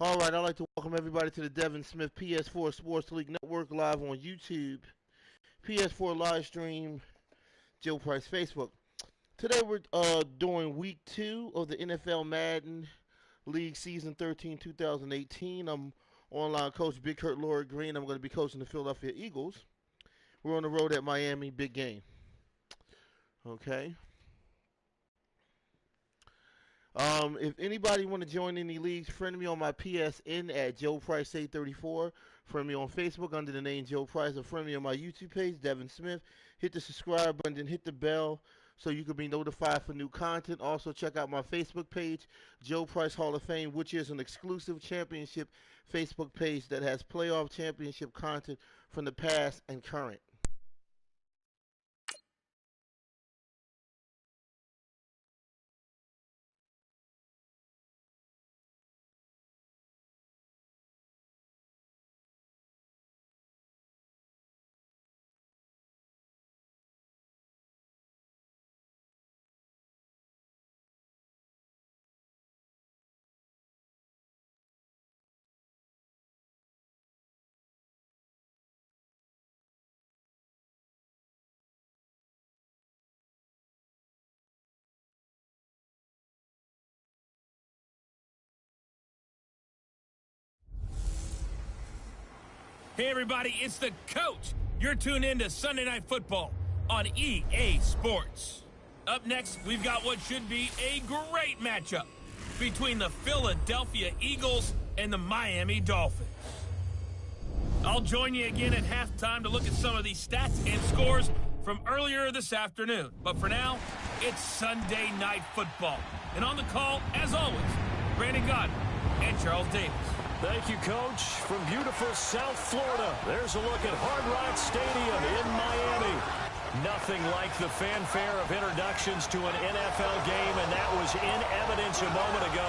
All right, I'd like to welcome everybody to the Devin Smith PS4 Sports League Network live on YouTube, PS4 live stream, Joe Price Facebook. Today we're doing week 2 of the NFL Madden League Season 13 2018. I'm online coach Big Hurt Lord Green. I'm going to be coaching the Philadelphia Eagles. We're on the road at Miami, big game. Okay. If anybody want to join any leagues, friend me on my PSN at Joe Price 834. Friend me on Facebook under the name Joe Price, or friend me on my YouTube page, Devin Smith. Hit the subscribe button and hit the bell so you can be notified for new content. Also, check out my Facebook page, Joe Price Hall of Fame, which is an exclusive championship Facebook page that has playoff championship content from the past and current. Hey everybody, it's the coach. You're tuned in to Sunday Night Football on EA Sports. Up next, we've got what should be a great matchup between the Philadelphia Eagles and the Miami Dolphins. I'll join you again at halftime to look at some of these stats and scores from earlier this afternoon. But for now, it's Sunday Night Football. And on the call, as always, Brandon Godden and Charles Davis. Thank you, Coach. From beautiful South Florida, there's a look at Hard Rock Stadium in Miami. Nothing like the fanfare of introductions to an NFL game, and that was in evidence a moment ago.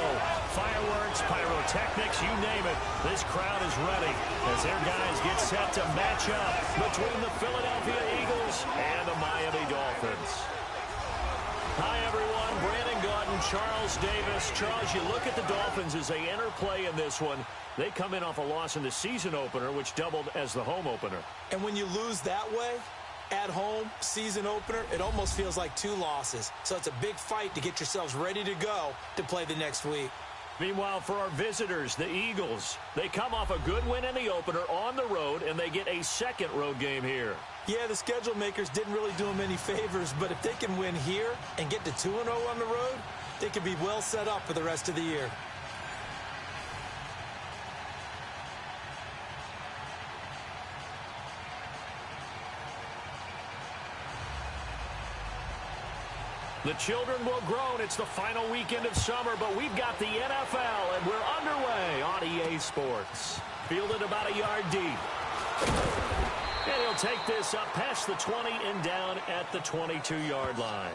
Fireworks, pyrotechnics, you name it. This crowd is ready as their guys get set to match up between the Philadelphia Eagles and the Miami Dolphins. Hi, everyone. Brandon Godden, Charles Davis. Charles, you look at the Dolphins as they enter play in this one. They come in off a loss in the season opener, which doubled as the home opener. And when you lose that way, at home, season opener, it almost feels like 2 losses. So it's a big fight to get yourselves ready to go to play the next week. Meanwhile, for our visitors, the Eagles, they come off a good win in the opener on the road, and they get a second road game here. Yeah, the schedule makers didn't really do them any favors, but if they can win here and get to 2-0 on the road, they could be well set up for the rest of the year. The children will groan. It's the final weekend of summer, but we've got the NFL, and we're underway on EA Sports. Fielded about a yard deep. And he'll take this up past the 20 and down at the 22-yard line.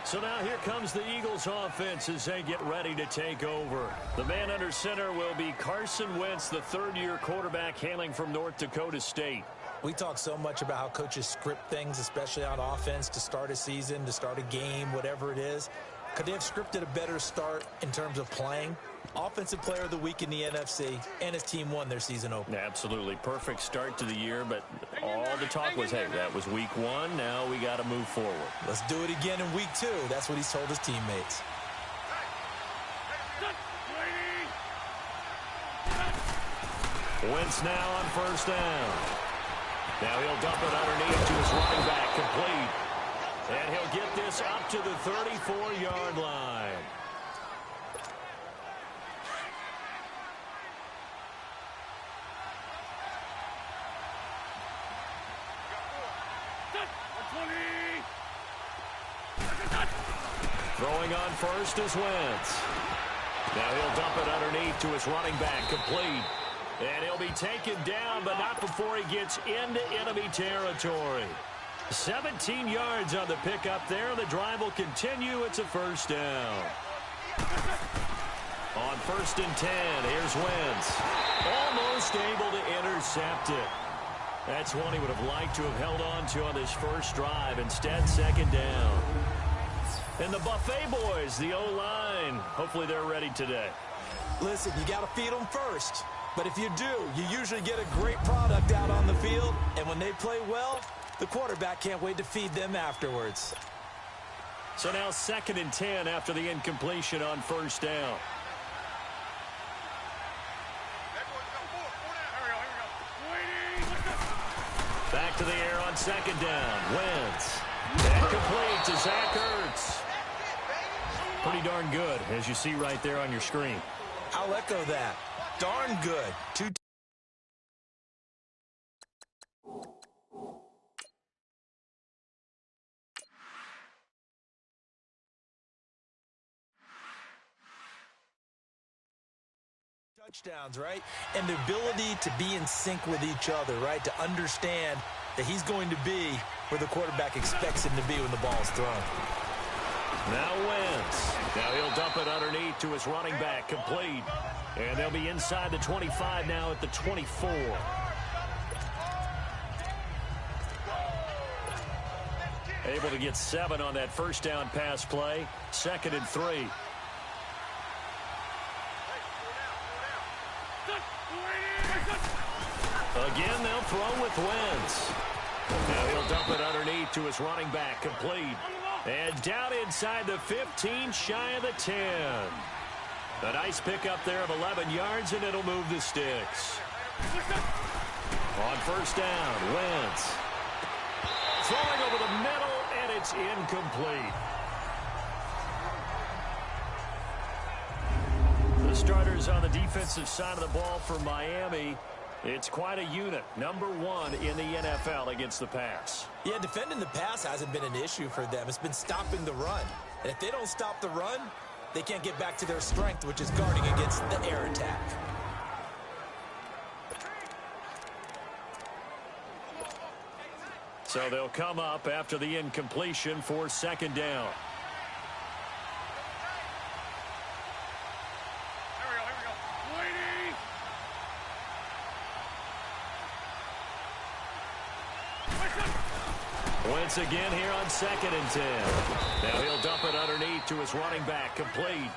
So now here comes the Eagles offense as they get ready to take over. The man under center will be Carson Wentz, the third-year quarterback hailing from North Dakota State. We talk so much about how coaches script things, especially on offense, to start a season, to start a game, whatever it is. Could they have scripted a better start in terms of playing? Offensive Player of the Week in the NFC, and his team won their season opener. Absolutely. Perfect start to the year, but all the talk was, hey, that was week 1. Now we got to move forward. Let's do it again in week 2. That's what he's told his teammates. Wentz now on first down. Now he'll dump it underneath to his running back, complete. And he'll get this up to the 34-yard line. Throwing on first is Wentz. Now he'll dump it underneath to his running back, complete. And he'll be taken down, but not before he gets into enemy territory. 17 yards on the pickup there. The drive will continue. It's a first down. On first and 10, here's Wentz. Almost able to intercept it. That's one he would have liked to have held on to on this first drive. Instead, second down. And the Buffet boys, the O-line, hopefully they're ready today. Listen, you got to feed them first. But if you do, you usually get a great product out on the field. And when they play well, the quarterback can't wait to feed them afterwards. So now 2nd and 10 after the incompletion on first down. Back to the air on 2nd down. Wentz. And complete to Zach Ertz. Pretty darn good, as you see right there on your screen. I'll echo that. Darn good. Two touchdowns, right? And the ability to be in sync with each other, right? To understand that he's going to be where the quarterback expects him to be when the ball is thrown. Now Wentz. Now he'll dump it underneath to his running back, complete. And they'll be inside the 25 now at the 24. Able to get 7 on that first down pass play. 2nd and 3. Again, they'll throw with Wentz. Now he'll dump it underneath to his running back, complete. And down inside the 15, shy of the 10. A nice pickup there of 11 yards, and it'll move the sticks. On first down, Wentz. Throwing over the middle, and it's incomplete. The starters on the defensive side of the ball for Miami. It's quite a unit. Number 1 in the NFL against the pass. Yeah, defending the pass hasn't been an issue for them. It's been stopping the run. And if they don't stop the run, they can't get back to their strength, which is guarding against the air attack. So they'll come up after the incompletion for 2nd down. Wentz again here on 2nd and 10. Now he'll dump it underneath to his running back, complete.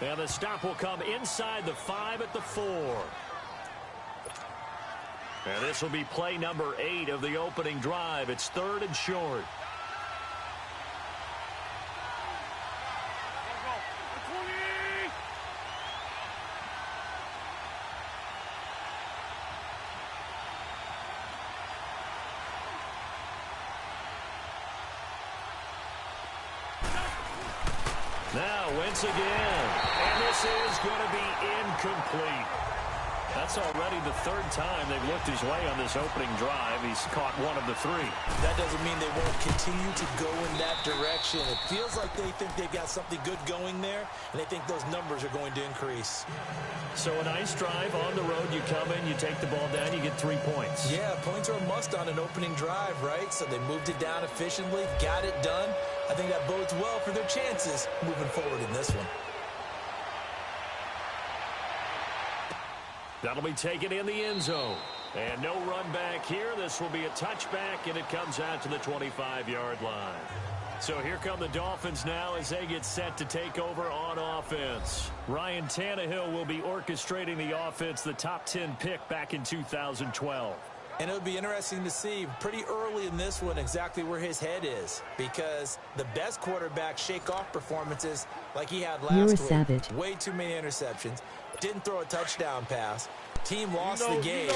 And the stop will come inside the 5 at the 4. And this will be play number 8 of the opening drive. It's 3rd and short. Now Wentz again, and this is going to be incomplete. That's already the 3rd time they've looked his way on this opening drive. He's caught 1 of the 3. That doesn't mean they won't continue to go in that direction. It feels like they think they've got something good going there, and they think those numbers are going to increase. So a nice drive on the road. You come in, you take the ball down, you get 3 points. Yeah, points are a must on an opening drive, right? So they moved it down efficiently, got it done. I think that bodes well for their chances moving forward in this one. That'll be taken in the end zone. And no run back here. This will be a touchback, and it comes out to the 25-yard line. So here come the Dolphins now as they get set to take over on offense. Ryan Tannehill will be orchestrating the offense, the top 10 pick back in 2012. And it would be interesting to see pretty early in this one exactly where his head is, because the best quarterbacks shake off performances like he had last week. Savage. Way too many interceptions. Didn't throw a touchdown pass. Team lost the game.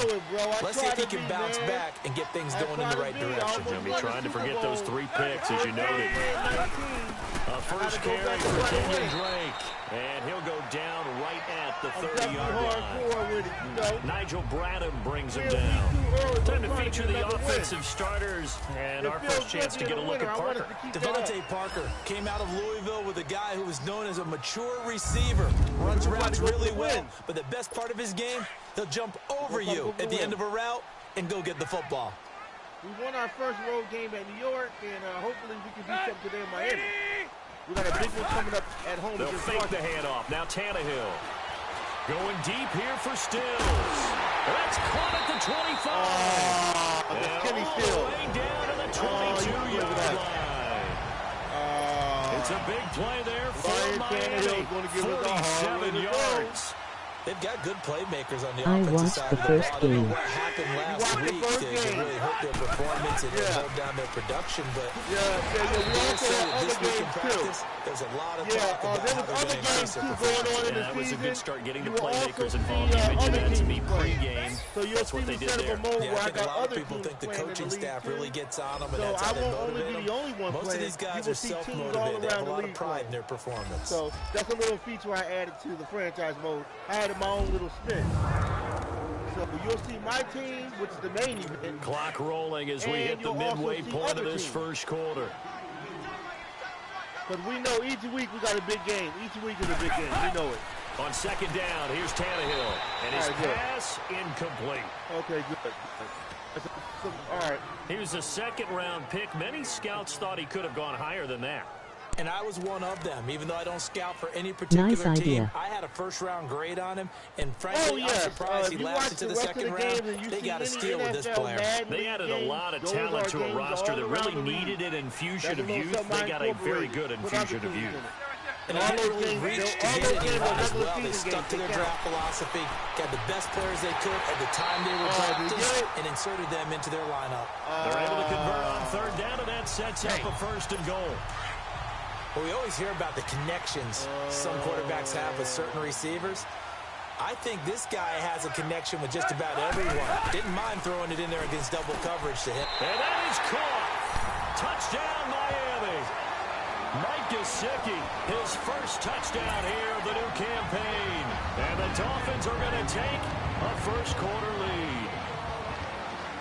Let's see if he can bounce back and get things going in the right direction. Going to be trying to forget those 3 picks, as you noted. First carry for Kenyon Drake. And he'll go down right at the 30-yard line. Nigel Bradham brings him down. Time to feature the offensive starters. And our first chance to get a look at Parker. Devontae Parker came out of Louisville with a guy who was known as a mature receiver. Runs routes really well, but the best part of his game, he'll jump over you at the end of a route and go get the football. We won our first road game at New York, and hopefully we can do something today in Miami. We got a big one coming up at home. They'll fake the handoff. Now Tannehill going deep here for Stills. That's caught at the 25. The and skinny all Stills. the way down to the 22-yard line. It's a big play there for Miami. 47 yards. They've got good playmakers on the I offensive watched side the of the first ball. I don't know game. what happened last week to really hurt their performance and hold down their production, but we also had other this week in games too. practice, there's a lot of talk about there how was they're other going to games increase their too performance. going on in the Yeah, it was a season. good start getting the You will playmakers also involved. see, You mentioned other that to me teams playing. pregame. So you'll That's see what they me did set up there. a mode Yeah, where I I think a got lot other of people teams think the playing in coaching the league staff too. really gets on them, and So that's how I they won't only motivate be them. the only one Most playing. of these You guys will are see teams all self-motivated. They have around a the lot of league pride in playing. their performance. So that's a little feature I added to the franchise mode. I added my own little spin. So you'll see my team, which is the main event. Clock rolling as we And hit the you'll also midway see point of other this teams. first quarter. Because we know each week we got a big game. Each week is a big game. We know it. On second down, here's Tannehill. And his pass incomplete. Okay, good. All right. He was a second-round pick. Many scouts thought he could have gone higher than that. And I was one of them. Even though I don't scout for any particular Nice team, idea. I had a first-round grade on him. And frankly, I'm surprised he lasted to the second round. They got a steal with this player. They added a lot of talent to a roster that really needed an infusion of youth. They got a very good infusion of youth. And they didn't really reach to get anyone as well. They stuck to their draft philosophy, got the best players they could at the time they were drafted, and inserted them into their lineup. They're able to convert on third down, and that sets up a first and goal. Well, we always hear about the connections some quarterbacks have with certain receivers. I think this guy has a connection with just about everyone. Didn't mind throwing it in there against double coverage to him. And that is caught. Touchdown, Miami. Mike Gesicki, his first touchdown here of the new campaign. And the Dolphins are going to take a first quarter lead.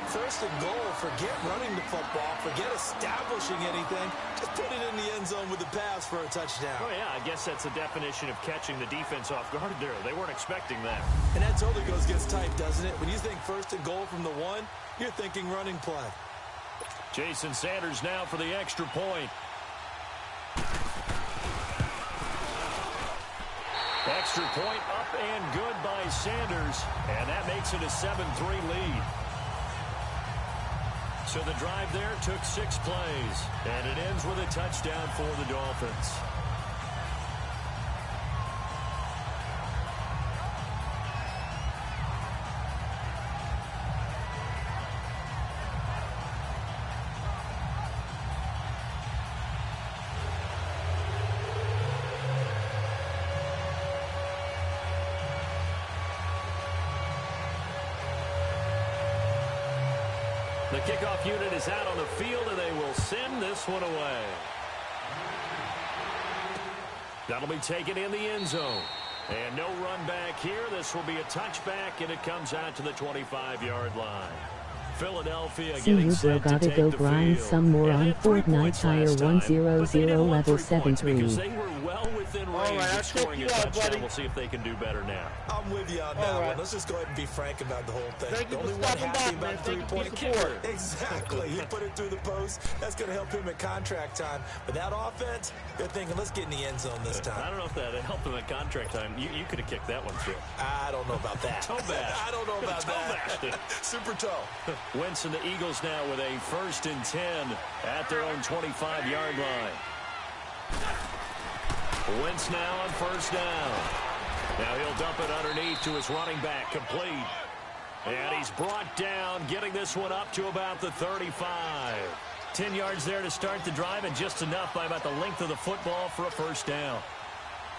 First and goal, forget running the football, forget establishing anything. Just put it in the end zone with the pass for a touchdown. Oh, yeah, I guess that's the definition of catching the defense off guard there. They weren't expecting that. And that totally goes against type, doesn't it? When you think first and goal from the one, you're thinking running play. Jason Sanders now for the extra point. Extra point up and good by Sanders. And that makes it a 7-3 lead. So the drive there took 6 plays. And it ends with a touchdown for the Dolphins. The kickoff unit is out on the field, and they will send this one away. That'll be taken in the end zone. And no run back here. This will be a touchback, and it comes out to the 25-yard line. Philadelphia See, getting you set to gotta take go the grind field. some more And on they had 3 Fortnite points Tire last time, but they 100 didn't want level 3 points 73. because they were well within range right, of scoring a check you out, touchdown. buddy. We'll see if they can do better now. I'm with you on that one. Let's just go ahead and be frank about the whole thing. Thank you the for only one stopping happy by, man. about Thank you for three-point your support. kicker. Exactly. He put it through the post. That's going to help him at contract time. But that offense, they're thinking, let's get in the end zone this time. I don't know if that helped them at contract time. You could have kicked that one through. I don't know about that. Toe bash. I don't know about that. Super toe. Wentz and the Eagles now with a 1st and 10 at their own 25-yard line. Wentz now on 1st down. Now he'll dump it underneath to his running back, complete. And he's brought down, getting this one up to about the 35. 10 yards there to start the drive, and just enough by about the length of the football for a 1st down.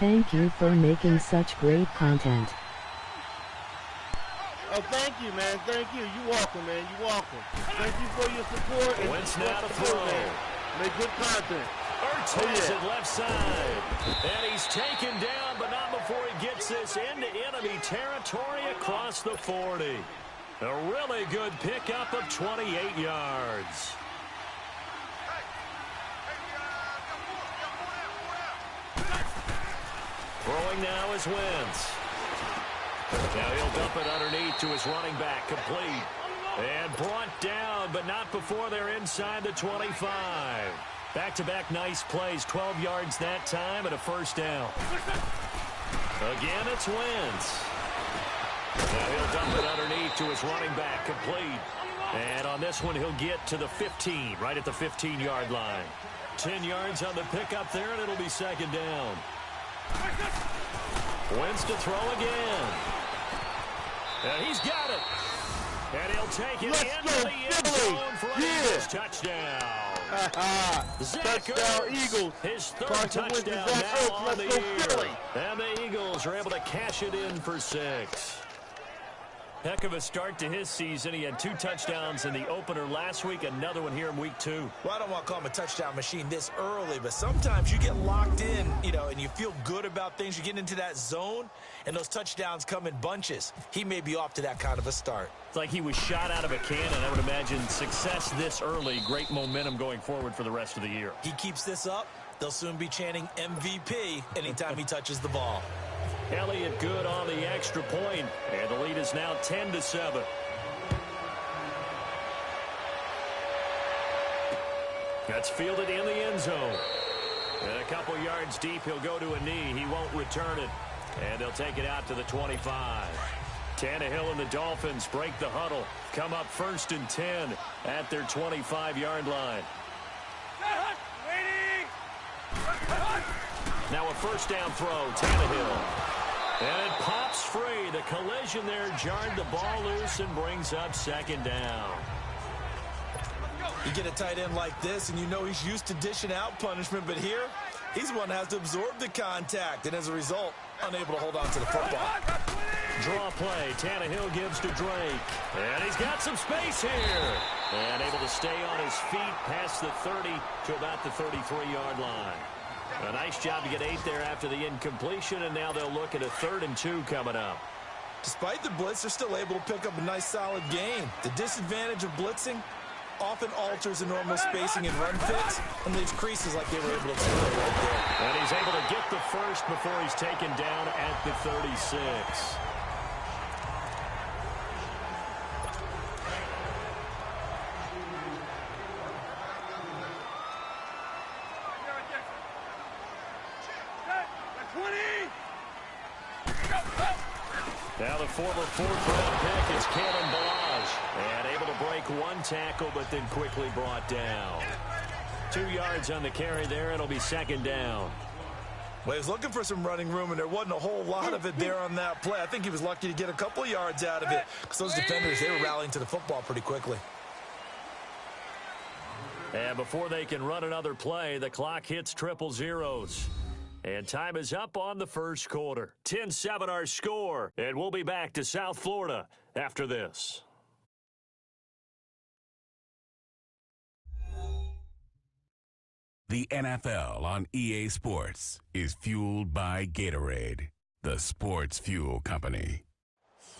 Thank you for making such great content. Oh, thank you, man. Thank you. You're welcome, man. You're welcome. Thank you for your support. And Wentz support now to the throw. program. Make good content. Ertz has it left side. And he's taken down, but not before he gets this into enemy territory across the 40. A really good pickup of 28 yards. Throwing now is Wentz. Now he'll dump it underneath to his running back, complete. And brought down, but not before they're inside the 25. Back-to-back nice plays, 12 yards that time and a 1st down. Again, it's Wentz. Now he'll dump it underneath to his running back, complete. And on this one, he'll get to the 15, right at the 15-yard line. 10 yards on the pickup there, and it'll be 2nd down. Wentz to throw again. And he's got it. And he'll take it Let's into go, the end Philly. zone for an Yeah. Eagles touchdown. Touchdown, Eagles. His third Carson Wentz to touchdown Zach now Ertz. on Let's the go, year. Philly. And the Eagles are able to cash it in for 6. Heck of a start to his season. He had 2 touchdowns in the opener last week, another one here in week 2. Well, I don't want to call him a touchdown machine this early, but sometimes you get locked in, and you feel good about things. You get into that zone, and those touchdowns come in bunches. He may be off to that kind of a start. It's like he was shot out of a cannon. I would imagine success this early, great momentum going forward for the rest of the year. He keeps this up, they'll soon be chanting MVP anytime he touches the ball. Elliott good on the extra point, and the lead is now 10-7. That's fielded in the end zone. And a couple yards deep, he'll go to a knee. He won't return it. And they'll take it out to the 25. Tannehill and the Dolphins break the huddle. Come up 1st and 10 at their 25-yard line. Now a first down throw, Tannehill. And it pops free. The collision there jarred the ball loose and brings up 2nd down. You get a tight end like this, and you know he's used to dishing out punishment, but here, he's one that has to absorb the contact, and as a result, unable to hold on to the football. Draw play. Tannehill gives to Drake. And he's got some space here. And able to stay on his feet past the 30 to about the 33-yard line. A nice job to get 8 there after the incompletion, and now they'll look at a 3rd and 2 coming up. Despite the blitz, they're still able to pick up a nice, solid gain. The disadvantage of blitzing often alters the normal spacing and run fits and leaves creases like they were able to exploit right there. And he's able to get the first before he's taken down at the 36. Now the former 4th-round pick is Kalen Balaj. And able to break 1 tackle, but then quickly brought down. 2 yards on the carry there. It'll be 2nd down. Well, he was looking for some running room, and there wasn't a whole lot of it there on that play. I think he was lucky to get a couple of yards out of it because those defenders, they were rallying to the football pretty quickly. And before they can run another play, the clock hits triple zeros. And time is up on the first quarter. 10-7 our score. And we'll be back to South Florida after this. The NFL on EA Sports is fueled by Gatorade, the sports fuel company.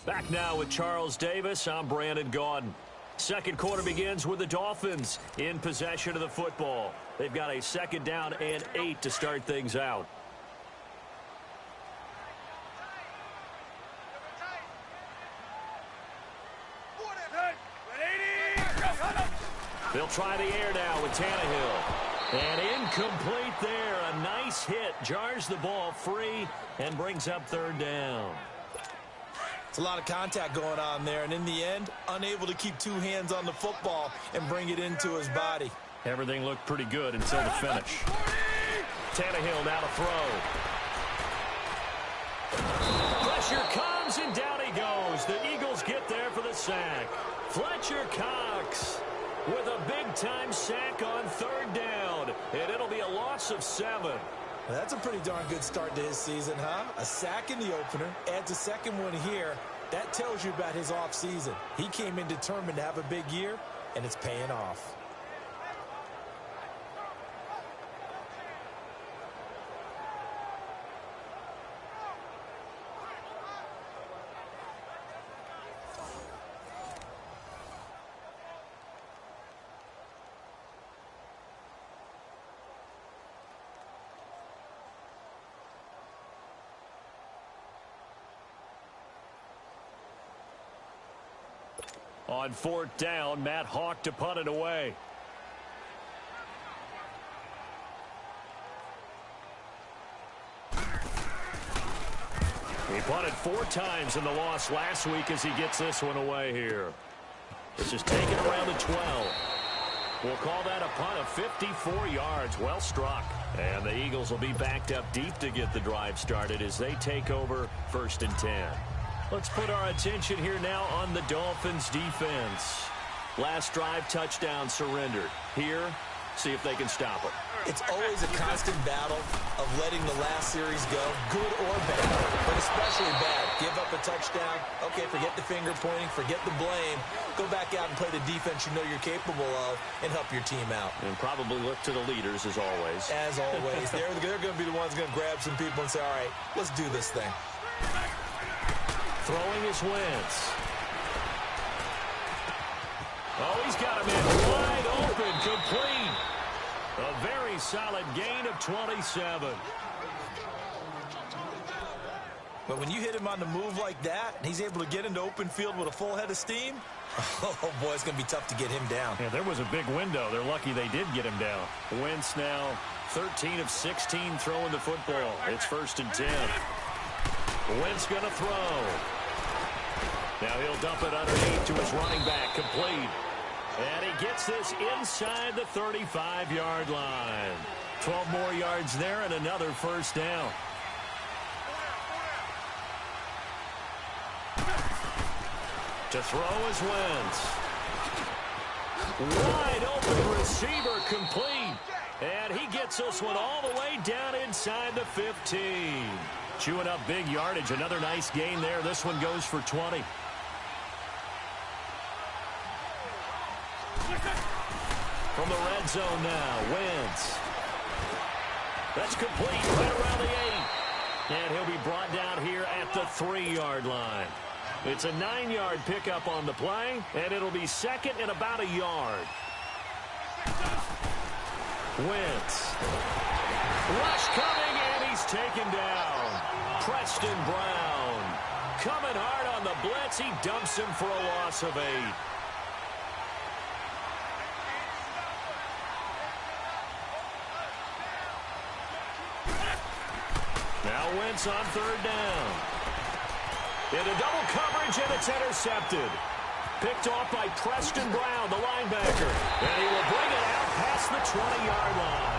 Back now with Charles Davis. I'm Brandon Gaudin. Second quarter begins with the Dolphins in possession of the football. They've got a 2nd down and 8 to start things out. They'll try the air now with Tannehill. And incomplete there. A nice hit. Jars the ball free and brings up 3rd down. It's a lot of contact going on there, and in the end, unable to keep 2 hands on the football and bring it into his body. Everything looked pretty good until the finish. Tannehill now to throw. Pressure comes, and down he goes. The Eagles get there for the sack. Fletcher Cox with a big-time sack on 3rd down, and it'll be a loss of 7. Well, that's a pretty darn good start to his season, huh? A sack in the opener, adds a 2nd one here. That tells you about his offseason. He came in determined to have a big year, and it's paying off. On 4th down, Matt Hawk to punt it away. He punted 4 times in the loss last week as he gets this one away here. This is taken around the 12. We'll call that a punt of 54 yards. Well struck. And the Eagles will be backed up deep to get the drive started as they take over 1st and 10. Let's put our attention here now on the Dolphins defense. Last drive, touchdown surrendered. Here, see if they can stop it. It's always a constant battle of letting the last series go, good or bad, but especially bad. Give up a touchdown. Okay, forget the finger pointing, forget the blame. Go back out and play the defense you know you're capable of and help your team out. And probably look to the leaders as always. As always. They're going to be the ones going to grab some people and say, all right, let's do this thing. Throwing his Wentz. Oh, he's got him in wide open, complete. A very solid gain of 27. But when you hit him on the move like that, and he's able to get into open field with a full head of steam, oh, boy, it's going to be tough to get him down. Yeah, there was a big window. They're lucky they did get him down. Wentz now 13 of 16 throwing the football. It's 1st and 10. Wentz going to throw. Now he'll dump it underneath to his running back, complete. And he gets this inside the 35-yard line. 12 more yards there and another 1st down. To throw is Wentz. Wide open receiver, complete. And he gets this one all the way down inside the 15. Chewing up big yardage. Another nice gain there. This one goes for 20. From the red zone now, Wentz. That's complete right around the 8. And he'll be brought down here at the 3-yard line. It's a 9-yard pickup on the play, and it'll be 2nd and about a yard. Wentz. Rush coming, and he's taken down. Preston Brown. Coming hard on the blitz. He dumps him for a loss of 8. Now Wentz on 3rd down. Into double coverage, and it's intercepted. Picked off by Preston Brown, the linebacker. And he will bring it out past the 20-yard line.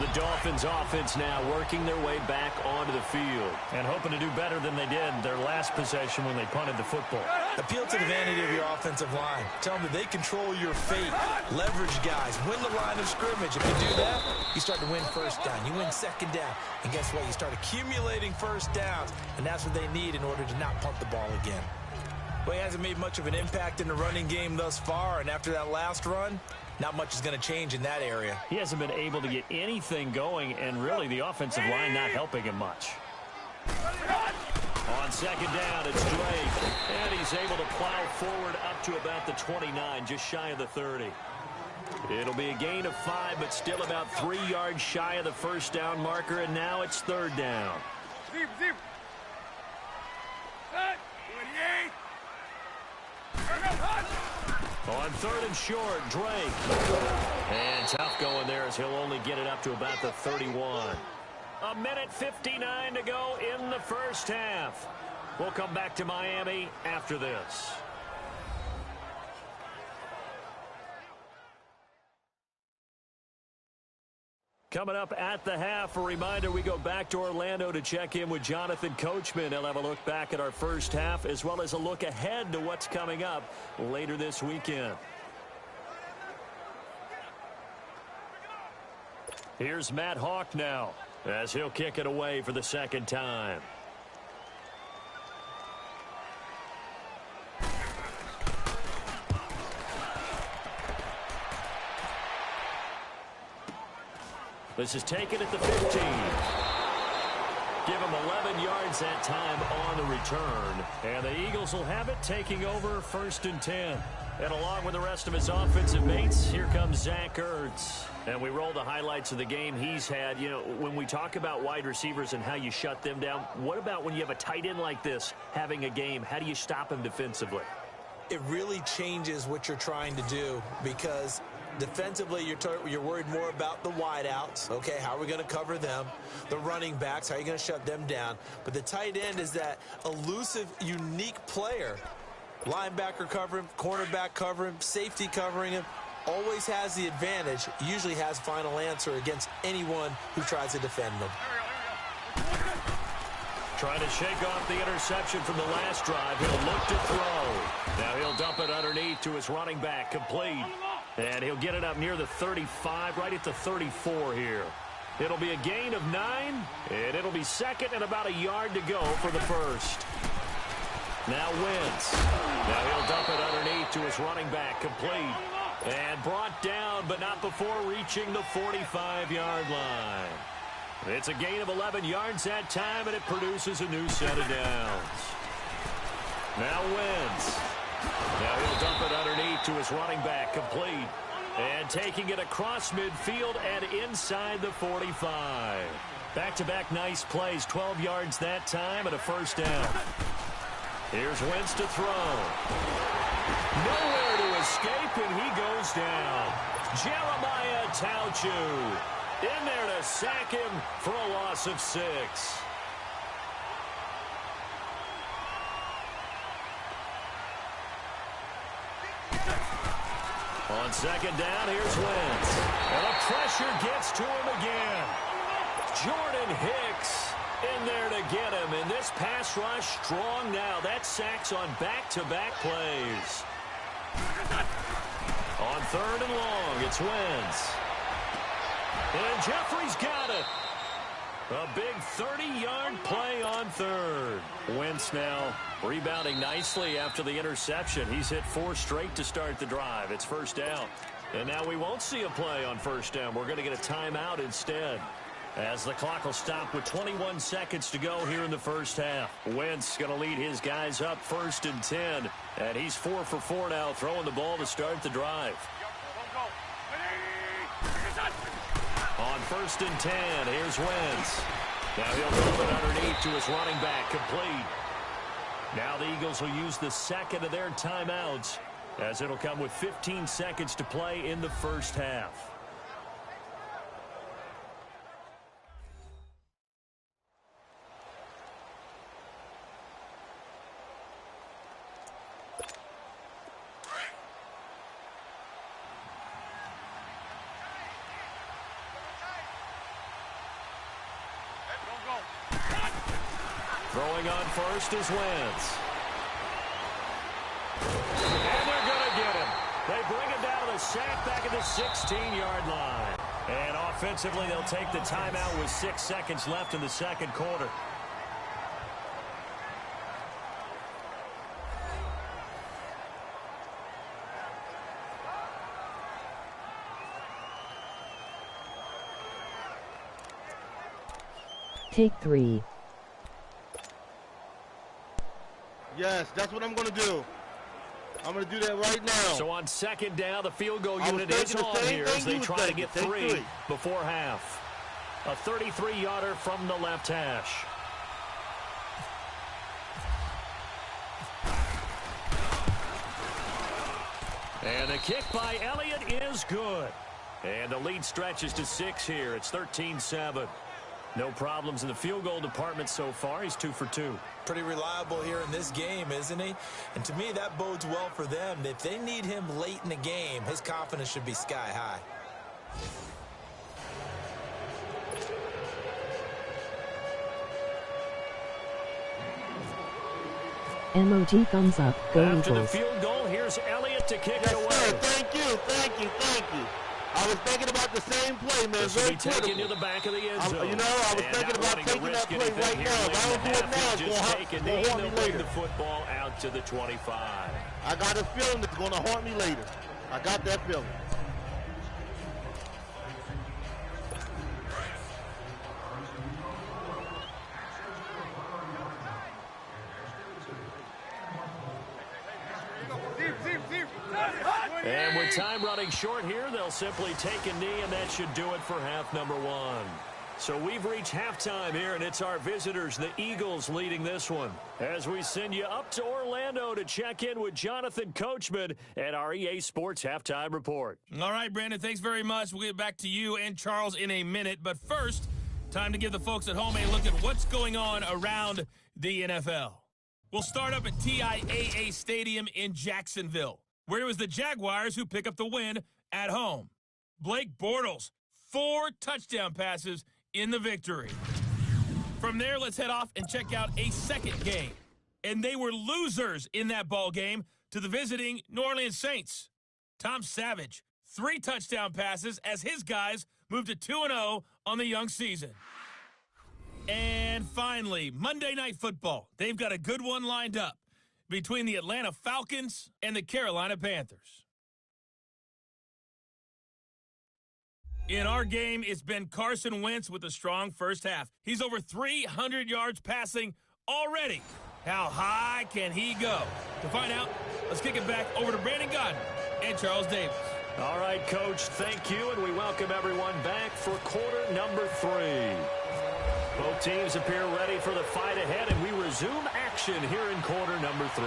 The Dolphins offense now working their way back onto the field and hoping to do better than they did their last possession when they punted the football. Appeal to the vanity of your offensive line. Tell them that they control your fate. Leverage guys. Win the line of scrimmage. If you do that, you start to win 1st down. You win 2nd down. And guess what? You start accumulating 1st downs. And that's what they need in order to not punt the ball again. Well, he hasn't made much of an impact in the running game thus far. And after that last run, not much is going to change in that area. He hasn't been able to get anything going, and really the offensive line not helping him much. On 2nd down, it's Drake. And he's able to plow forward up to about the 29, just shy of the 30. It'll be a gain of 5, but still about 3 yards shy of the 1st down marker, and now it's 3rd down. On 3rd and short, Drake. And tough going there as he'll only get it up to about the 31. 1:59 to go in the 1st half. We'll come back to Miami after this. Coming up at the half, a reminder, we go back to Orlando to check in with Jonathan Coachman. He'll have a look back at our 1st half as well as a look ahead to what's coming up later this weekend. Here's Matt Hawk now as he'll kick it away for the 2nd time. This is taken at the 15. Give him 11 yards that time on the return. And the Eagles will have it, taking over 1st and 10. And along with the rest of his offensive mates, here comes Zach Ertz. And we roll the highlights of the game he's had. You know, when we talk about wide receivers and how you shut them down, what about when you have a tight end like this having a game? How do you stop him defensively? It really changes what you're trying to do, because defensively, you're worried more about the wideouts. Okay, how are we going to cover them? The running backs, how are you going to shut them down? But the tight end is that elusive, unique player. Linebacker cover him, cornerback cover him, safety covering him. always has the advantage, usually has final answer against anyone who tries to defend them. Trying to shake off the interception from the last drive. He'll look to throw. Now he'll dump it underneath to his running back, complete. And he'll get it up near the 35, right at the 34 here. It'll be a gain of 9, and it'll be second and about a yard to go for the first. Now Wentz. Now he'll dump it underneath to his running back, complete. And brought down, but not before reaching the 45-yard line. It's a gain of 11 yards that time, and it produces a new set of downs. Now Wentz. Now he'll dump it underneath to his running back, complete. And taking it across midfield and inside the 45. Back-to-back nice plays, 12 yards that time, and a first down. Here's Wentz to throw. Nowhere to escape, and he goes down. Jeremiah Tauchu in there to sack him for a loss of 6. On second down, here's Wentz. And the pressure gets to him again. Jordan Hicks in there to get him. And this pass rush strong now. That sacks on back-to-back plays. On third and long, it's Wentz. And Jeffrey's got it. A big 30-yard play on third. Wentz now rebounding nicely after the interception. He's hit 4 straight to start the drive. It's first down. And now we won't see a play on first down. We're going to get a timeout instead, as the clock will stop with 21 seconds to go here in the first half. Wentz going to lead his guys up 1st and 10. And he's 4 for 4 now, throwing the ball to start the drive. On 1st and 10, here's Wentz. Now he'll move it underneath to his running back, complete. Now the Eagles will use the second of their timeouts, as it'll come with 15 seconds to play in the first half. Throwing on first is Wentz. And they're going to get him. They bring him down to the sack back at the 16-yard line. And offensively, they'll take the timeout with 6 seconds left in the second quarter. Take 3. Yes, that's what I'm going to do. I'm going to do that right now. So on second down, the field goal unit is on here as they try to get 3 before half. A 33-yarder from the left hash. And the kick by Elliott is good. And the lead stretches to 6 here. It's 13-7. No problems in the field goal department so far. He's 2 for 2. Pretty reliable here in this game, isn't he? And to me, that bodes well for them. If they need him late in the game, his confidence should be sky high. MOG thumbs up. Go After Eagles. the field goal, here's Elliott to kick Yes, it away. sir. Thank you, thank you, thank you. I was thinking about the same play, man. This will Very be taken critical. to the back of the end zone. You know, I was And thinking not about wanting to taking risk that play anything right here now. late If I in don't do the it now, half. it's He'll just going take a to knee, haunt and me they'll bring later. the football out to the 25. I got a feeling it's going to haunt me later. I got that feeling. And with time running short here, they'll simply take a knee, and that should do it for half number 1. So we've reached halftime here, and it's our visitors, the Eagles, leading this one. As we send you up to Orlando to check in with Jonathan Coachman at our EA Sports Halftime Report. All right, Brandon, thanks very much. We'll get back to you and Charles in a minute. But first, time to give the folks at home a look at what's going on around the NFL. We'll start up at TIAA Stadium in Jacksonville, where it was the Jaguars who pick up the win at home. Blake Bortles, 4 touchdown passes in the victory. From there, let's head off and check out a second game. And they were losers in that ball game to the visiting New Orleans Saints. Tom Savage, 3 touchdown passes as his guys moved to 2-0 on the young season. And finally, Monday Night Football. They've got a good one lined up between the Atlanta Falcons and the Carolina Panthers. In our game, it's been Carson Wentz with a strong first half. He's over 300 yards passing already. How high can he go? To find out, let's kick it back over to Brandon Godden and Charles Davis. All right, Coach, thank you, and we welcome everyone back for quarter number 3. Both teams appear ready for the fight ahead, and we resume action here in quarter number 3.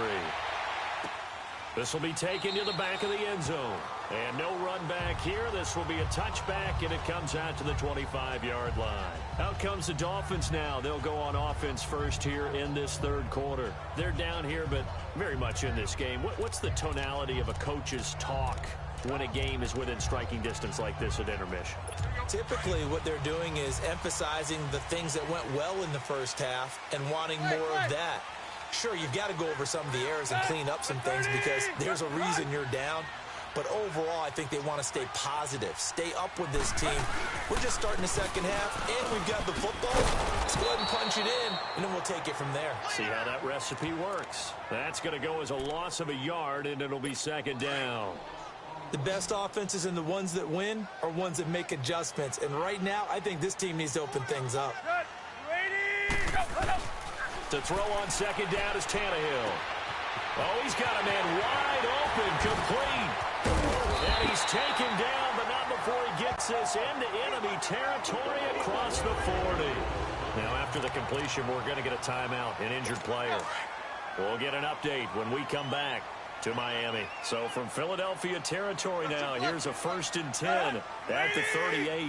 This will be taken to the back of the end zone. And no run back here. This will be a touchback, and it comes out to the 25-yard line. Out comes the Dolphins now. They'll go on offense first here in this third quarter. They're down here, but very much in this game. What's the tonality of a coach's talk when a game is within striking distance like this at intermission? Typically, what they're doing is emphasizing the things that went well in the first half and wanting more of that. Sure, you've got to go over some of the errors and clean up some things because there's a reason you're down. But overall, I think they want to stay positive, stay up with this team. We're just starting the second half, and we've got the football. Let's go ahead and punch it in, and then we'll take it from there. See how that recipe works. That's going to go as a loss of a yard, and it'll be second down. The best offenses and the ones that win are ones that make adjustments. And right now, I think this team needs to open things up. To throw on second down is Tannehill. Oh, he's got a man wide open, complete. And he's taken down, but not before he gets this into enemy territory across the 40. Now, after the completion, we're going to get a timeout, an injured player. We'll get an update when we come back to Miami. So from Philadelphia territory now, here's a 1st and 10 at the 38.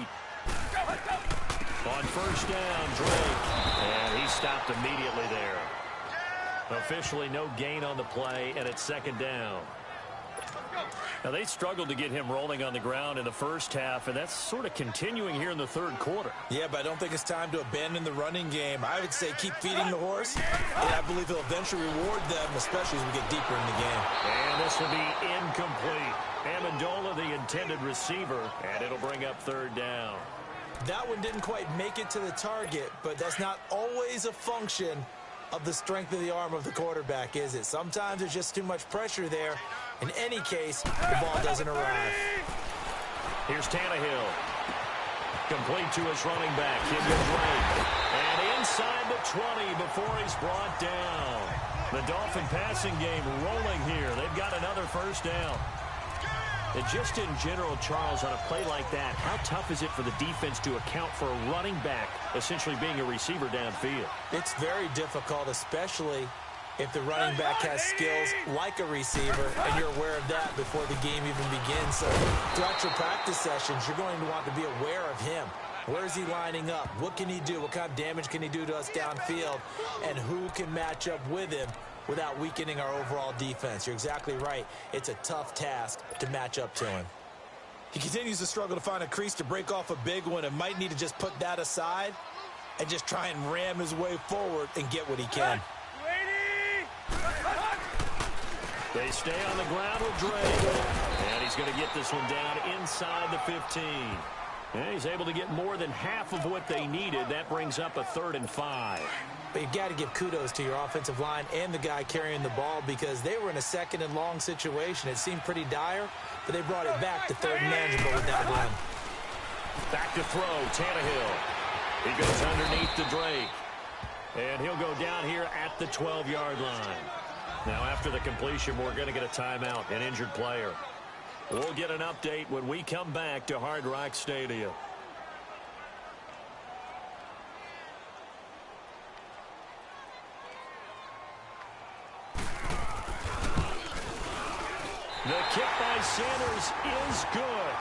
On first down, Drake. And he stopped immediately there. Officially no gain on the play, and it's second down. Now, they struggled to get him rolling on the ground in the first half, and that's sort of continuing here in the third quarter. Yeah, but I don't think it's time to abandon the running game. I would say keep feeding the horse, and I believe he'll eventually reward them, especially as we get deeper in the game. And this will be incomplete. Amendola, the intended receiver, and it'll bring up third down. That one didn't quite make it to the target, but that's not always a function of the strength of the arm of the quarterback, is it? Sometimes there's just too much pressure there. In any case, the ball doesn't arrive. Here's Tannehill. Complete to his running back, Kenyon Drake. And inside the 20 before he's brought down. The Dolphin passing game rolling here. They've got another first down. And just in general, Charles, on a play like that, how tough is it for the defense to account for a running back essentially being a receiver downfield? It's very difficult, especially if the running back has skills like a receiver, and you're aware of that before the game even begins. So throughout your practice sessions, you're going to want to be aware of him. Where is he lining up? What can he do? What kind of damage can he do to us downfield? And who can match up with him without weakening our overall defense? You're exactly right. It's a tough task to match up to him. He continues to struggle to find a crease to break off a big one and might need to just put that aside and just try and ram his way forward and get what he can. They stay on the ground with Drake. And he's going to get this one down inside the 15. And he's able to get more than half of what they needed. That brings up a 3rd and 5. But you've got to give kudos to your offensive line and the guy carrying the ball because they were in a 2nd and long situation. It seemed pretty dire, but they brought it back to 3rd and manageable with that run. Back to throw, Tannehill. He goes underneath to Drake. And he'll go down here at the 12-yard line. Now, after the completion, we're going to get a timeout, an injured player. We'll get an update when we come back to Hard Rock Stadium. The kick by Sanders is good.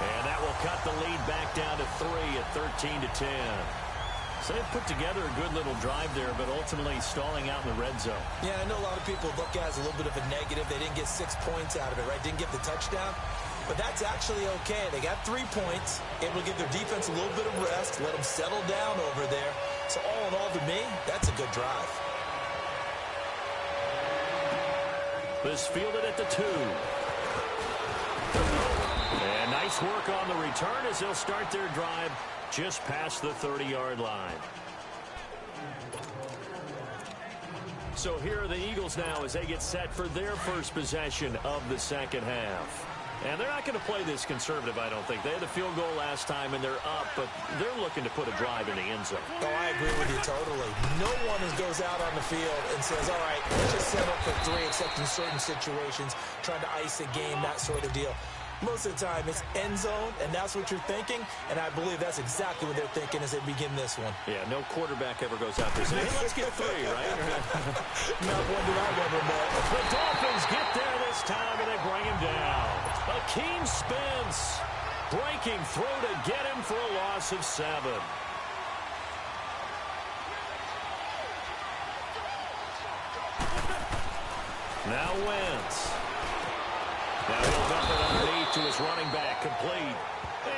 And that will cut the lead back down to 3 at 13-10. So they've put together a good little drive there, but ultimately stalling out in the red zone. Yeah, I know a lot of people look at it as a little bit of a negative. They didn't get 6 points out of it, right? Didn't get the touchdown. But that's actually okay. They got 3 points, able to give their defense a little bit of rest, let them settle down over there. So all in all, to me, that's a good drive. This fielded at the 2. And nice work on the return as they'll start their drive just past the 30-yard line. So here are the Eagles now as they get set for their first possession of the second half. And they're not going to play this conservative, I don't think. They had the field goal last time, and they're up, but they're looking to put a drive in the end zone. Oh, I agree with you totally. No one goes out on the field and says, all right, let's just set up for 3, except in certain situations, trying to ice a game, that sort of deal. Most of the time, it's end zone, and that's what you're thinking, and I believe that's exactly what they're thinking as they begin this one. Yeah, no quarterback ever goes out there saying, hey, let's get 3, right? Not one that I've ever met. The Dolphins get there this time, and they bring him down. Akeem Spence, breaking through to get him for a loss of 7. Now Wentz. Now he'll dump it underneath to his running back, complete.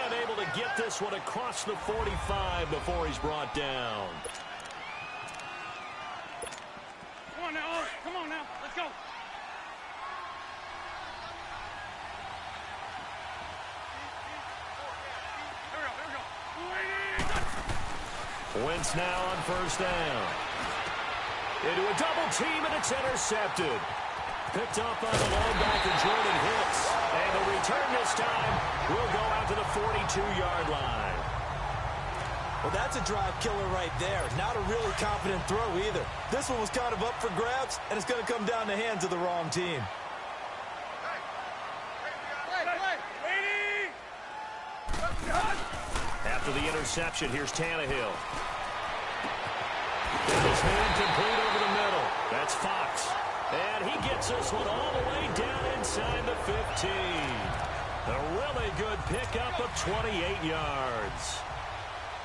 And able to get this one across the 45 before he's brought down. Come on now, come on now, let's go. Wentz now on first down. Into a double team, and it's intercepted. Picked up on the long back of Jordan Hicks. And the return this time will go out to the 42-yard line. Well, that's a drive killer right there. Not a really confident throw either. This one was kind of up for grabs, and it's going to come down the hands of the wrong team. After the interception, here's Tannehill. His hand complete over the middle. That's Fox. And he gets this one all the way down inside the 15. A really good pickup of 28 yards.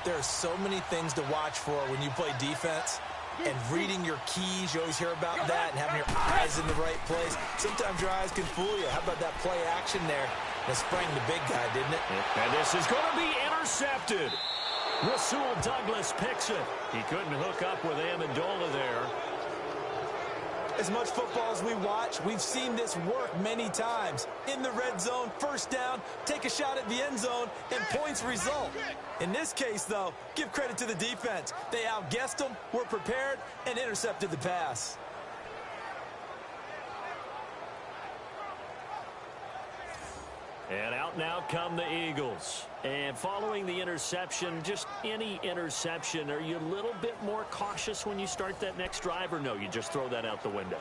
There are so many things to watch for when you play defense. And reading your keys, you always hear about that, and having your eyes in the right place. Sometimes your eyes can fool you. How about that play action there? That sprang the big guy, didn't it? And this is going to be intercepted. Rasul Douglas picks it. He couldn't hook up with Amendola there. As much football as we watch, we've seen this work many times. In the red zone, first down, take a shot at the end zone, and points result. In this case, though, give credit to the defense. They outguessed them, were prepared, and intercepted the pass. And out now come the Eagles. And following the interception, just any interception, are you a little bit more cautious when you start that next drive, or no, you just throw that out the window?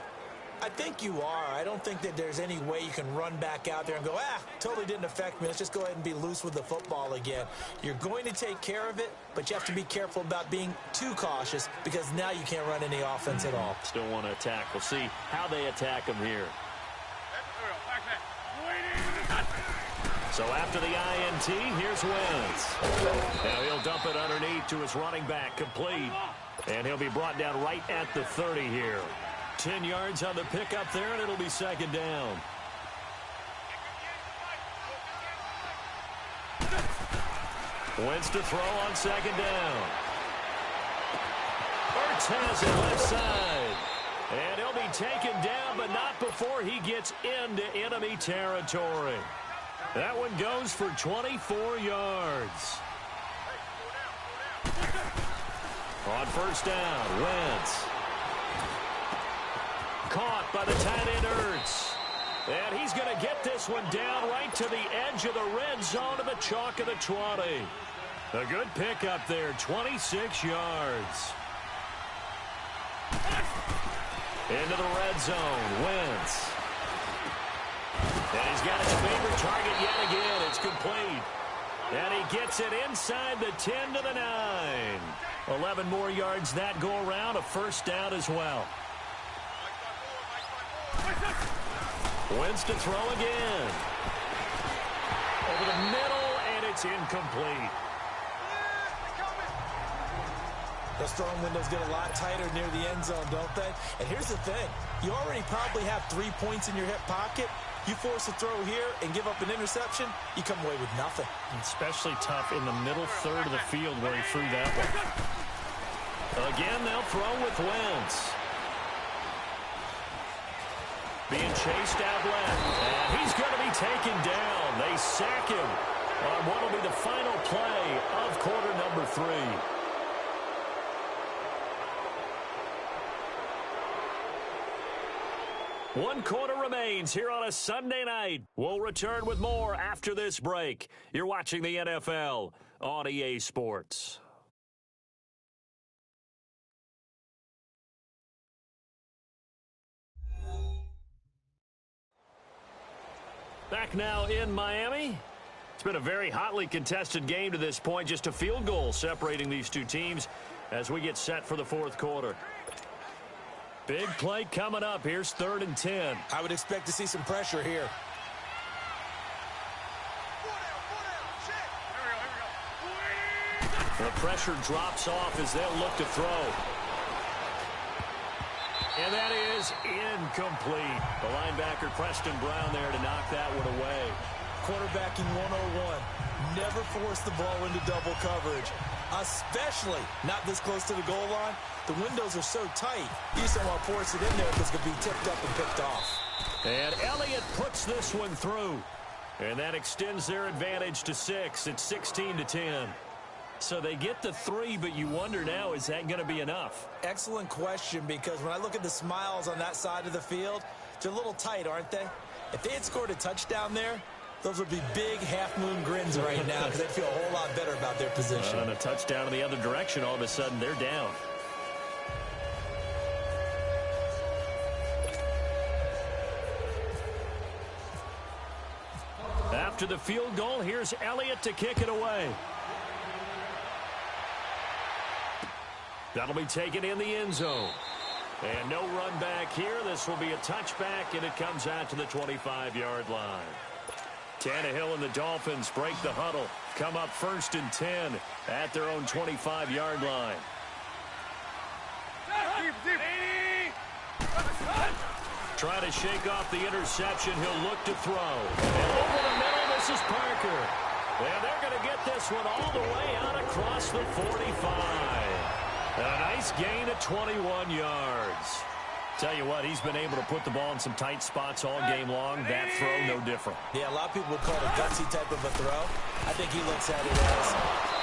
I think you are. I don't think that there's any way you can run back out there and go, totally didn't affect me. Let's just go ahead and be loose with the football again. You're going to take care of it, but you have to be careful about being too cautious because now you can't run any offense at all. Still want to attack. We'll see how they attack them here. So after the INT, here's Wentz. Now he'll dump it underneath to his running back, complete. And he'll be brought down right at the 30 here. 10 yards on the pickup there, and it'll be second down. Wentz to throw on second down. Ertz has it left side. And he'll be taken down, but not before he gets into enemy territory. That one goes for 24 yards. On first down, Wentz. Caught by the tight end Ertz. And he's going to get this one down right to the edge of the red zone to the chalk of the 20. A good pickup there, 26 yards. Into the red zone, Wentz. And he's got his favorite target yet again. It's complete. And he gets it inside the 10 to the 9. 11 more yards that go around, a first down as well. Wentz to throw again. Over the middle, and it's incomplete. Those throwing windows get a lot tighter near the end zone, don't they? And here's the thing. You already probably have 3 points in your hip pocket. You force a throw here and give up an interception, you come away with nothing. Especially tough in the middle third of the field where he threw that one. Again, they'll throw with Wentz. Being chased out left, and he's going to be taken down. They sack him on what will be the final play of quarter number 3. One quarter remains here on a Sunday night. We'll return with more after this break. You're watching the NFL on EA Sports. Back now in Miami. It's been a very hotly contested game to this point. Just a field goal separating these two teams as we get set for the fourth quarter. Big play coming up. Here's 3rd and 10. I would expect to see some pressure here. The pressure drops off as they'll look to throw. And that is incomplete. The linebacker, Preston Brown, there to knock that one away. Quarterbacking 101. Never force the ball into double coverage, especially not this close to the goal line. The windows are so tight, you just don't want to force it in there because it's going to be tipped up and picked off. And Elliott puts this one through. And that extends their advantage to 6. It's 16-10. So they get the 3, but you wonder now, is that going to be enough? Excellent question, because when I look at the smiles on that side of the field, they're a little tight, aren't they? If they had scored a touchdown there, those would be big half-moon grins right now because they'd feel a whole lot better about their position. And a touchdown in the other direction, all of a sudden they're down. After the field goal, here's Elliott to kick it away. That'll be taken in the end zone. And no run back here. This will be a touchback, and it comes out to the 25-yard line. Tannehill and the Dolphins break the huddle. Come up 1st and 10 at their own 25-yard line. Try to shake off the interception. He'll look to throw. And over the middle, this is Parker. And they're going to get this one all the way out across the 45. A nice gain of 21 yards. Tell you what, he's been able to put the ball in some tight spots all game long. That throw, no different. Yeah, a lot of people would call it a gutsy type of a throw. I think he looks at it as,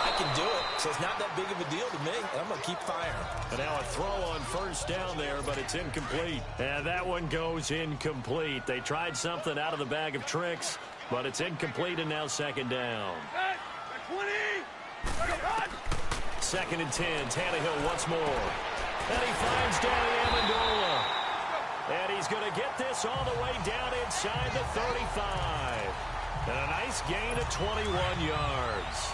I can do it, so it's not that big of a deal to me, and I'm going to keep firing. And now a throw on 1st down there, but it's incomplete. And that one goes incomplete. They tried something out of the bag of tricks, but it's incomplete, and now 2nd down. 2nd and 10, Tannehill once more. And he finds Danny Amendola. And he's going to get this all the way down inside the 35. And a nice gain of 21 yards.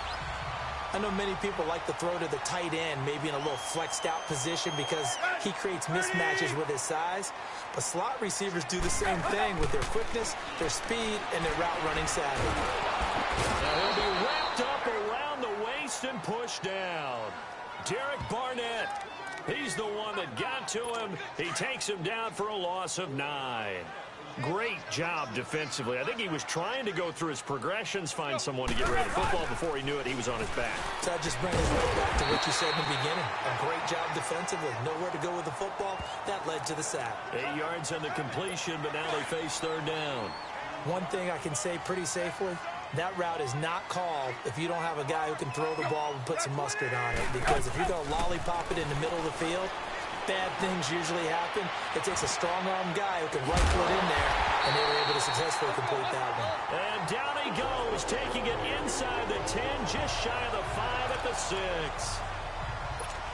I know many people like to throw to the tight end, maybe in a little flexed out position because he creates mismatches with his size. But slot receivers do the same thing with their quickness, their speed, and their route running savvy. Now he'll be wrapped up around the waist and pushed down. Derek Barnett. He's the one that got to him. He takes him down for a loss of 9. Great job defensively. I think he was trying to go through his progressions, find someone to get rid of the football. Before he knew it, he was on his back. So I just bring us right back to what you said in the beginning. A great job defensively. Nowhere to go with the football. That led to the sack. 8 yards on the completion, but now they face 3rd down. One thing I can say pretty safely, that route is not called if you don't have a guy who can throw the ball and put some mustard on it. Because if you go lollipop it in the middle of the field, bad things usually happen. It takes a strong-arm guy who can rifle it in there, and they were able to successfully complete that one. And down he goes, taking it inside the 10, just shy of the 5 at the 6.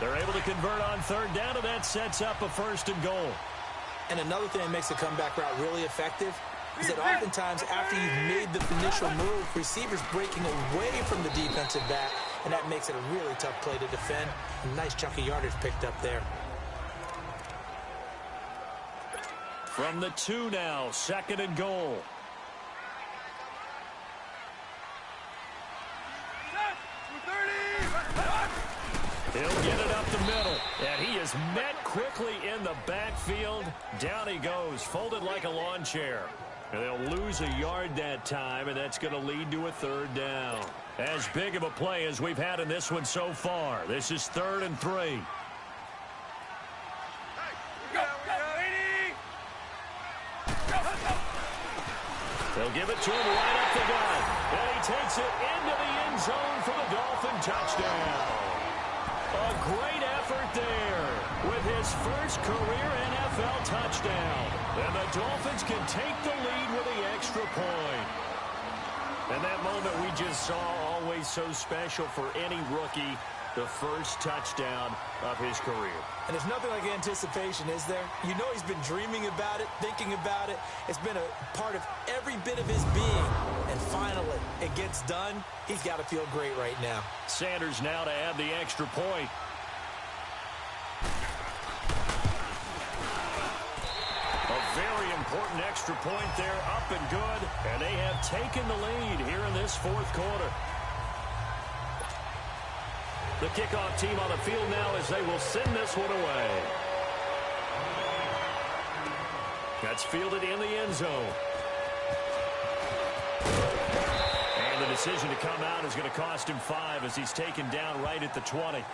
They're able to convert on 3rd down, and that sets up a 1st and goal. And another thing that makes the comeback route really effective is that oftentimes after you've made the initial move, receivers breaking away from the defensive back, and that makes it a really tough play to defend. A nice chunk of yardage picked up there. From the 2 now, 2nd and goal. He'll get it up the middle, and he is met quickly in the backfield. Down he goes, folded like a lawn chair. And they'll lose a yard that time, and that's going to lead to a third down. As big of a play as we've had in this one so far. This is 3rd and 3. They'll give it to him right up the gut. And he takes it into the end zone for the Dolphin touchdown. A great effort there with his first career NFL touchdown. And the Dolphins can take the lead with the extra point. And that moment we just saw, always so special for any rookie, the first touchdown of his career. And there's nothing like anticipation, is there? You know he's been dreaming about it, thinking about it. It's been a part of every bit of his being. And finally, it gets done. He's got to feel great right now. Sanders now to add the extra point. A very important extra point there, up and good. And they have taken the lead here in this 4th quarter. The kickoff team on the field now as they will send this one away. That's fielded in the end zone. And the decision to come out is going to cost him 5 as he's taken down right at the 20.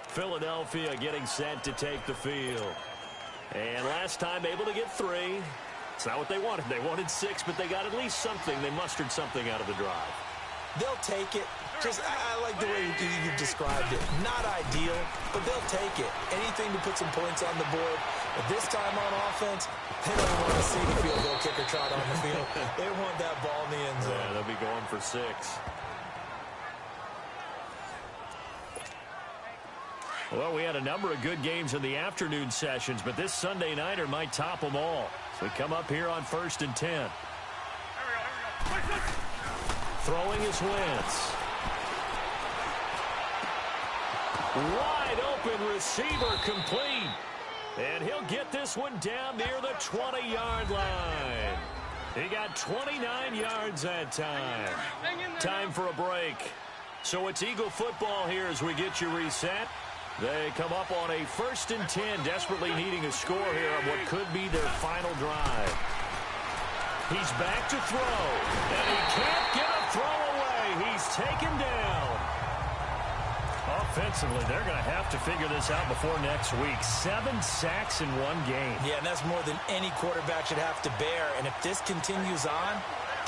Philadelphia getting set to take the field. And last time able to get 3. It's not what they wanted. They wanted 6, but they got at least something. They mustered something out of the drive. They'll take it. I like the way you described it. Not ideal, but they'll take it. Anything to put some points on the board. But this time on offense, they don't want to see the field goal kicker trot on the field. They want that ball in the end zone. Yeah, they'll be going for 6. Well, we had a number of good games in the afternoon sessions, but this Sunday nighter might top them all. So we come up here on 1st and 10. Throwing is Wentz. Wide open receiver complete. And he'll get this one down near the 20-yard line. He got 29 yards that time. Time for a break. So it's Eagle football here as we get you reset. They come up on a 1st and 10, desperately needing a score here on what could be their final drive. He's back to throw, and he can't get a throw away. He's taken down. Offensively, they're going to have to figure this out before next week. 7 sacks in one game. Yeah, and that's more than any quarterback should have to bear. And if this continues on,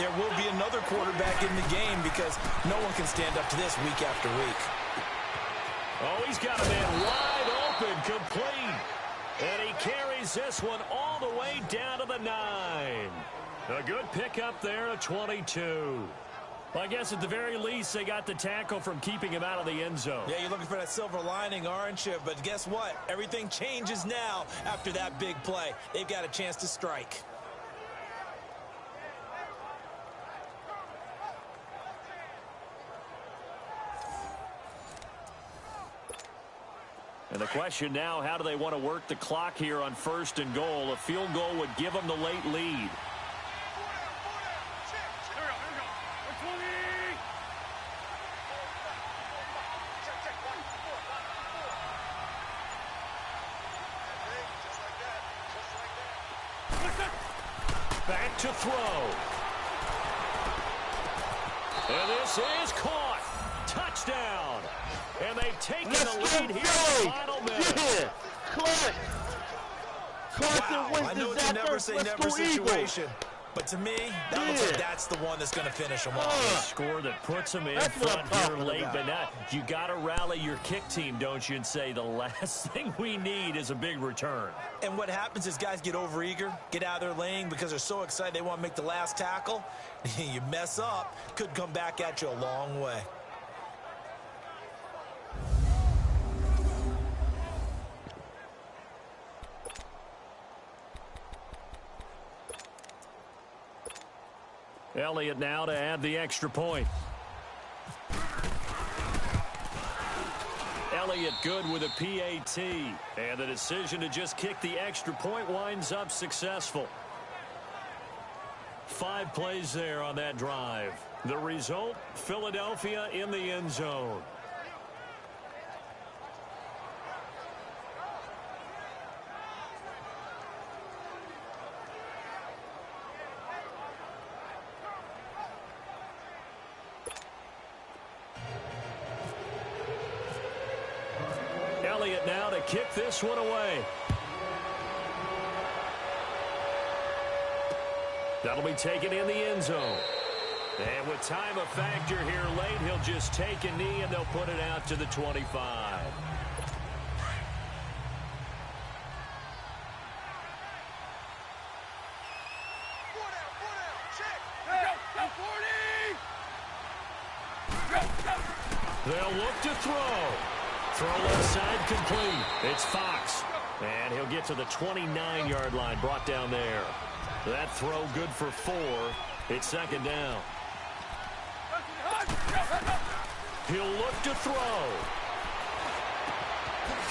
there will be another quarterback in the game because no one can stand up to this week after week. Oh, he's got a man wide open, complete. And he carries this one all the way down to the 9. A good pickup there at 22. Well, I guess at the very least, they got the tackle from keeping him out of the end zone. Yeah, you're looking for that silver lining, aren't you? But guess what? Everything changes now after that big play. They've got a chance to strike. And the question now, how do they want to work the clock here on 1st and goal? A field goal would give them the late lead. Back to throw. And this is caught. Touchdown. And they've taken the lead here in the final minute. Yeah, Clark. Wow, I know it's a never-say-never situation. But to me, that looks like that's the one that's going to finish them off. A score that puts them in front here late, but not. You got to rally your kick team, don't you, and say the last thing we need is a big return. And what happens is guys get overeager, get out of their lane because they're so excited they want to make the last tackle. You mess up, could come back at you a long way. Elliott now to add the extra point. Elliott good with a PAT. And the decision to just kick the extra point winds up successful. 5 plays there on that drive. The result, Philadelphia in the end zone. Elliott now to kick this one away. That'll be taken in the end zone. And with time a factor here late, he'll just take a knee and they'll put it out to the 25. They'll look to throw. Throw left side complete. It's Fox. And he'll get to the 29-yard line, brought down there. That throw good for 4. It's second down. He'll look to throw.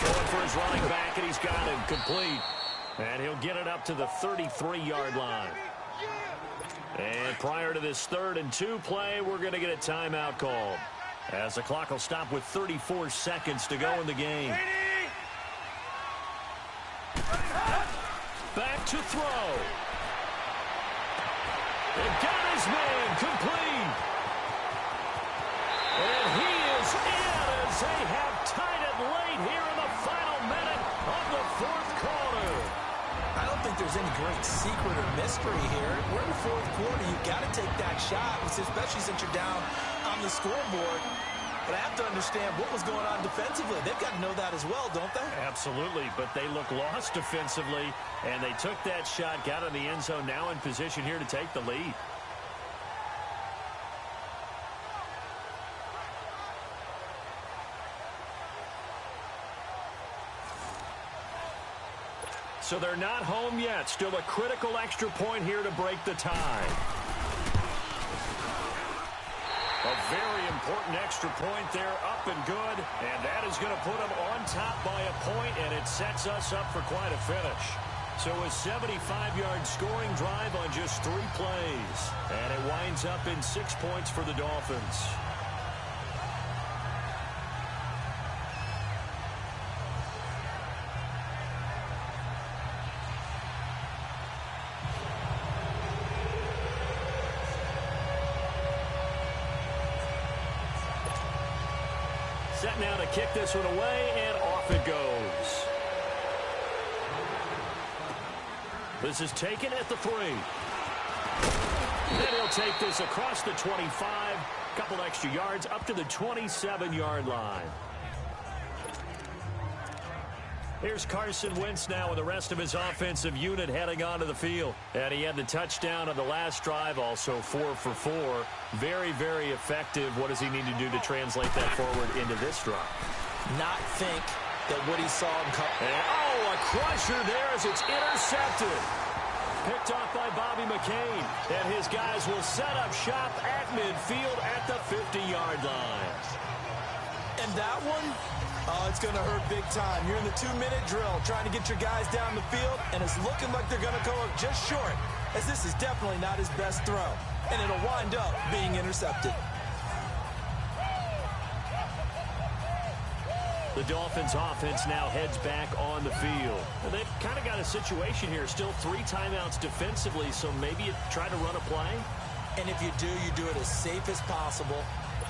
Going for his running back, and he's got him complete. And he'll get it up to the 33-yard line. And prior to this 3rd and 2 play, we're going to get a timeout called, as the clock will stop with 34 seconds to go in the game. Back to throw. And got his man complete. And he is in as they have tied it late here in the final minute of the 4th quarter. I don't think there's any great secret or mystery here. We're in the 4th quarter. You've got to take that shot, especially since you're down on the scoreboard. But I have to understand what was going on defensively. They've got to know that as well, don't they? Absolutely, but they look lost defensively, and they took that shot, got in the end zone, now in position here to take the lead. So they're not home yet. Still a critical extra point here to break the tie. A very important extra point there, up and good. And that is going to put them on top by a point, and it sets us up for quite a finish. So a 75-yard scoring drive on just 3 plays. And it winds up in 6 points for the Dolphins. Set now to kick this one away, and off it goes. This is taken at the 3. Then he'll take this across the 25. Couple extra yards up to the 27-yard line. Here's Carson Wentz now with the rest of his offensive unit heading onto the field. And he had the touchdown on the last drive, also 4 for 4. Very, very effective. What does he need to do to translate that forward into this drive? Not think that what he saw him come. Oh, a crusher there as it's intercepted. Picked off by Bobby McCain. And his guys will set up shop at midfield at the 50-yard line. And that one, oh, it's going to hurt big time. You're in the 2-minute drill trying to get your guys down the field, and it's looking like they're going to go up just short, as this is definitely not his best throw. And it'll wind up being intercepted. The Dolphins offense now heads back on the field. Well, they've kind of got a situation here. Still 3 timeouts defensively, so maybe you try to run a play. And if you do it as safe as possible.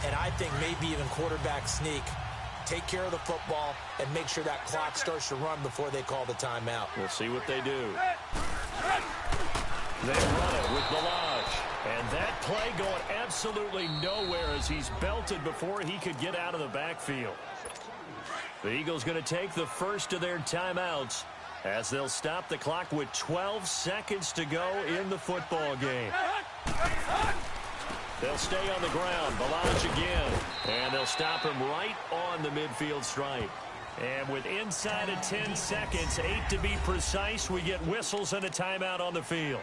And I think maybe even quarterback sneak. Take care of the football and make sure that clock starts to run before they call the timeout. We'll see what they do. They run it with Balaj. And that play going absolutely nowhere as he's belted before he could get out of the backfield. The Eagles going to take the first of their timeouts as they'll stop the clock with 12 seconds to go in the football game. They'll stay on the ground. Balaj again. And they'll stop him right on the midfield stripe. And with inside of 10 seconds, 8 to be precise, we get whistles and a timeout on the field.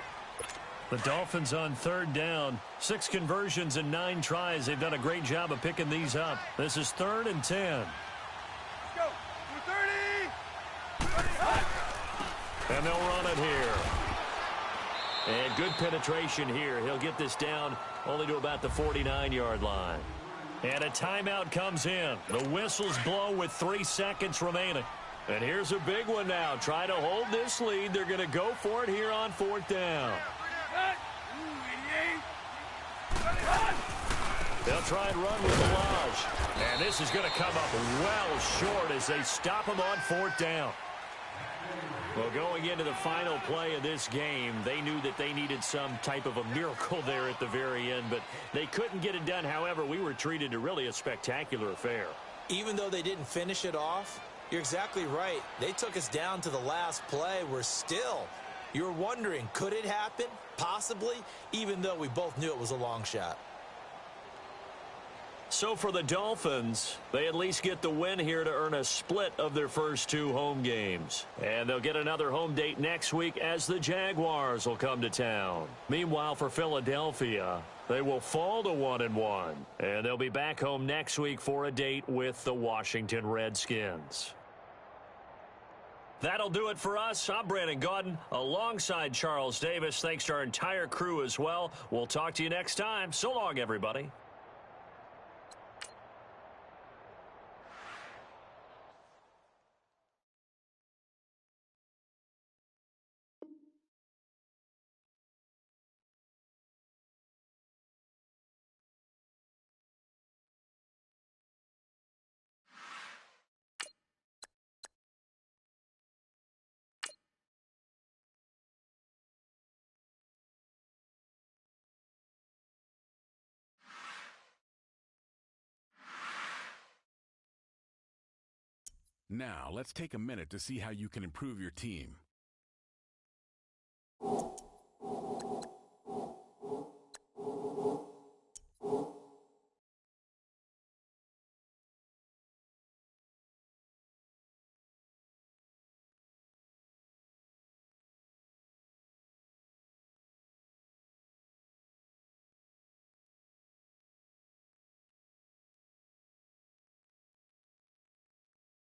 The Dolphins on 3rd down. 6 conversions and 9 tries. They've done a great job of picking these up. This is 3rd and 10. Go. 30. And they'll run it here. And good penetration here. He'll get this down only to about the 49-yard line. And a timeout comes in. The whistles blow with 3 seconds remaining. And here's a big one now. Try to hold this lead. They're going to go for it here on 4th down. They'll try and run with Balaj. And this is going to come up well short as they stop him on 4th down. Well, going into the final play of this game, they knew that they needed some type of a miracle there at the very end, but they couldn't get it done. However, we were treated to really a spectacular affair. Even though they didn't finish it off, you're exactly right. They took us down to the last play. You're wondering, could it happen? Possibly, even though we both knew it was a long shot. So for the Dolphins, they at least get the win here to earn a split of their first 2 home games. And they'll get another home date next week as the Jaguars will come to town. Meanwhile, for Philadelphia, they will fall to 1-1. And they'll be back home next week for a date with the Washington Redskins. That'll do it for us. I'm Brandon Gaudin alongside Charles Davis. Thanks to our entire crew as well. We'll talk to you next time. So long, everybody. Now, let's take a minute to see how you can improve your team.